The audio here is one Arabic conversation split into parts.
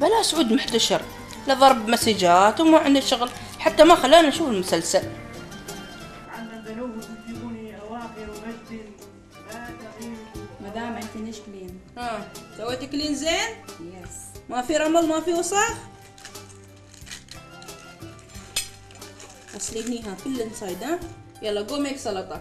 بلا سعود محتشر، لا ضرب مسجات وما عنده شغل، حتى ما خلانا نشوف المسلسل. مدام انت ليش كلين؟ سويتي كلين زين؟ يس. ما في رمل ما في وسخ؟ غسلينيها كل انسايد. يلا قومي ميك سلطة.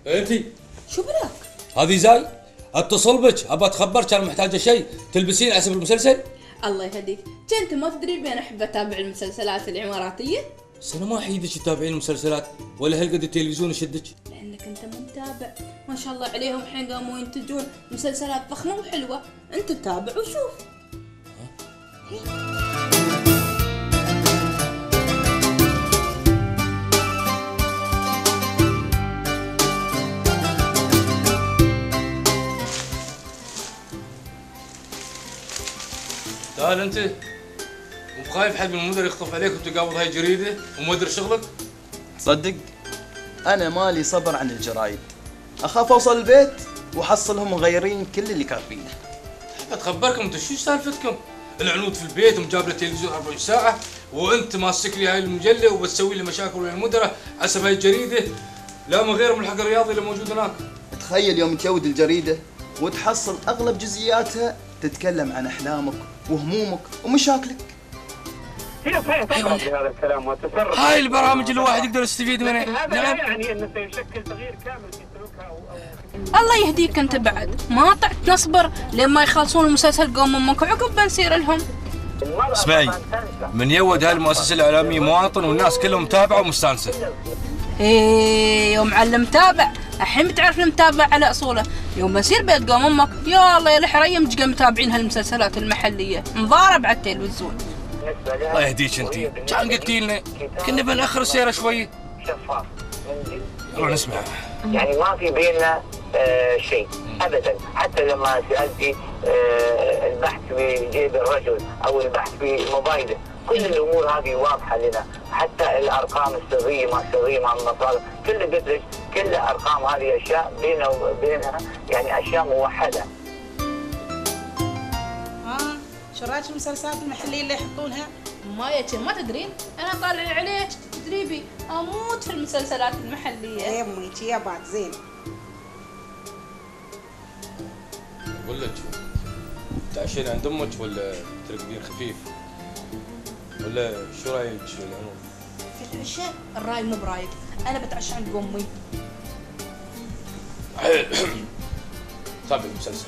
انتي شو بلاك؟ هذه زاي اتصل بك ابى اتخبرك انا محتاجه شيء تلبسين اسم المسلسل. الله يهديك، كنت ما تدري بين احب اتابع المسلسلات الاماراتيه؟ بس انا ما احيدك تتابعين المسلسلات ولا هالقد التلفزيون يشدك. لانك انت مو متابع، ما شاء الله عليهم الحين قاموا ينتجون مسلسلات ضخمه وحلوه، انت تابع وشوف. تعال انت مو خايف حد من المدير يخطف عليك وتقابض هاي جريده ومدير شغلك؟ صدق انا مالي صبر عن الجرايد، اخاف اوصل البيت واحصلهم مغيرين كل اللي كاتبينه. اتخبركم انتم شو سالفتكم؟ العنود في البيت ومجاب له تلفزيون 24 ساعه وانت ماسك لي هاي المجله وبتسوي لي مشاكل ويا المدراء حسب هاي الجريده، لا من غير ملحق الرياضي اللي موجود هناك. تخيل يوم تيود الجريده وتحصل اغلب جزئياتها تتكلم عن احلامك وهمومك ومشاكلك. هي صحيح تفرح بهذا الكلام وتسرب. هاي البرامج اللي الواحد يقدر يستفيد منها. هذا لا يعني انه سيشكل تغيير كامل في سلوكها او الله يهديك انت بعد، ما طعت نصبر لين ما يخلصون المسلسل قوم امك وعقب بنسير لهم. اسمعي، من يود هاي المؤسسه الاعلاميه مواطن والناس كلهم متابعه ومستانسه. ايه يوم علم متابع، الحين بتعرف المتابع على اصوله، يوم بصير بيت قوم امك يا الله يا الحريم تجي متابعين هالمسلسلات المحليه مضارب على التلفزيون. الله يهديك انتي، كان قلتي لنا كنا بنأخر السيره شوي. شفاف يلا نسمع. يعني ما في بيننا شيء ابدا، حتى لما سالتي البحث في جيب الرجل او البحث في موبايله، كل الامور هذه واضحه لنا، حتى الارقام السريه ما السريه مع المصادر، كل قلت لك كل الارقام هذه اشياء بيننا وبينها يعني اشياء موحده. شو رايك المسلسلات المحليه اللي يحطونها؟ ما يا ما تدرين، انا طالع عليك تدريبي اموت في المسلسلات المحليه. يا امي يا بعد زين. اقول لك تعشين عند امك ولا ترقدين خفيف؟ ولا شو رايك بالعنود؟ في العشاء الراي مو برايك، انا بتعشى عند امي. تابع المسلسل.